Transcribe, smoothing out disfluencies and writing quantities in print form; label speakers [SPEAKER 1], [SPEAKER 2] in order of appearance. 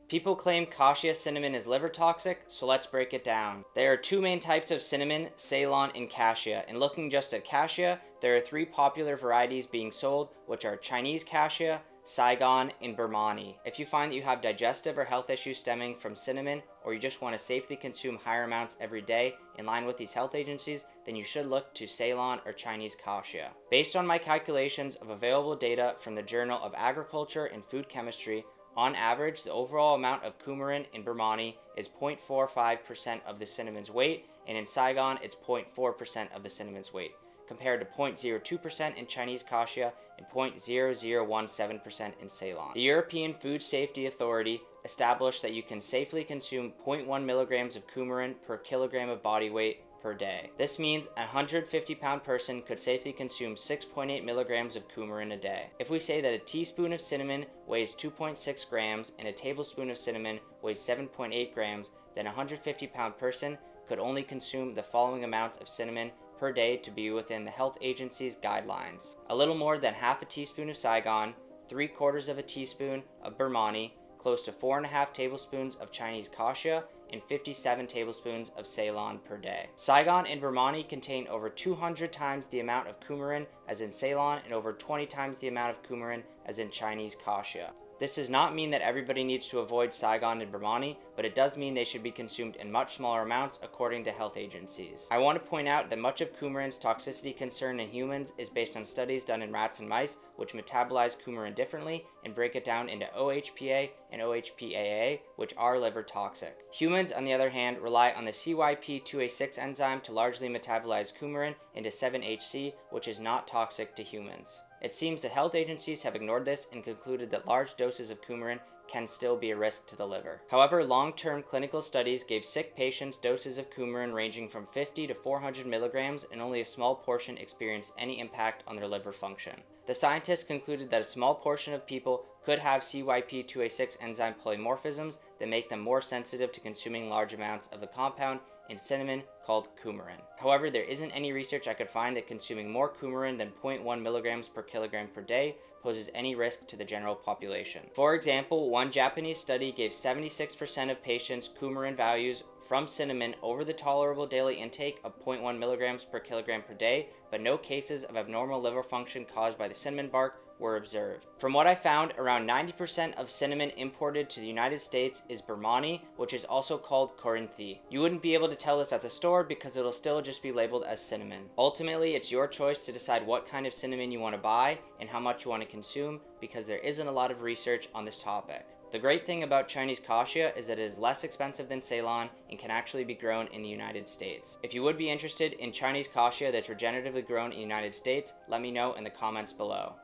[SPEAKER 1] People claim cassia cinnamon is liver toxic, so let's break it down. There are two main types of cinnamon, Ceylon and cassia, and looking just at cassia, there are three popular varieties being sold, which are Chinese cassia, Saigon, and burmanni. If you find that you have digestive or health issues stemming from cinnamon, or you just want to safely consume higher amounts every day in line with these health agencies, then you should look to Ceylon or Chinese cassia. Based on my calculations of available data from the Journal of Agriculture and Food Chemistry, on average, the overall amount of coumarin in burmanni is 0.45% of the cinnamon's weight, and in Saigon, it's 0.4% of the cinnamon's weight, compared to 0.02% in Chinese cassia and 0.0017% in Ceylon. The European Food Safety Authority established that you can safely consume 0.1 milligrams of coumarin per kilogram of body weight per day. This means a 150-pound person could safely consume 6.8 milligrams of coumarin a day. If we say that a teaspoon of cinnamon weighs 2.6 grams and a tablespoon of cinnamon weighs 7.8 grams, then a 150-pound person could only consume the following amounts of cinnamon per day to be within the health agency's guidelines: a little more than half a teaspoon of Saigon, 3/4 of a teaspoon of burmanni, close to 4.5 tablespoons of Chinese cassia, and 57 tablespoons of Ceylon per day. Saigon and burmanni contain over 200 times the amount of coumarin as in Ceylon and over 20 times the amount of coumarin as in Chinese cassia. This does not mean that everybody needs to avoid Saigon and burmanni, but it does mean they should be consumed in much smaller amounts according to health agencies. I want to point out that much of coumarin's toxicity concern in humans is based on studies done in rats and mice, which metabolize coumarin differently and break it down into OHPA and OHPAA, which are liver toxic. Humans, on the other hand, rely on the CYP2A6 enzyme to largely metabolize coumarin into 7-HC, which is not toxic to humans. It seems that health agencies have ignored this and concluded that large doses of coumarin can still be a risk to the liver. However, long-term clinical studies gave sick patients doses of coumarin ranging from 50 to 400 milligrams, and only a small portion experienced any impact on their liver function. The scientists concluded that a small portion of people could have CYP2A6 enzyme polymorphisms that make them more sensitive to consuming large amounts of the compound in cinnamon called coumarin. However, there isn't any research I could find that consuming more coumarin than 0.1 milligrams per kilogram per day poses any risk to the general population. For example, one Japanese study gave 76% of patients coumarin values from cinnamon over the tolerable daily intake of 0.1 milligrams per kilogram per day, but no cases of abnormal liver function caused by the cinnamon bark were observed. From what I found, around 90% of cinnamon imported to the United States is burmanni, which is also called corinthi. You wouldn't be able to tell this at the store because it'll still just be labeled as cinnamon. Ultimately, it's your choice to decide what kind of cinnamon you want to buy and how much you want to consume, because there isn't a lot of research on this topic. The great thing about Chinese cassia is that it is less expensive than Ceylon and can actually be grown in the United States. If you would be interested in Chinese cassia that's regeneratively grown in the United States, let me know in the comments below.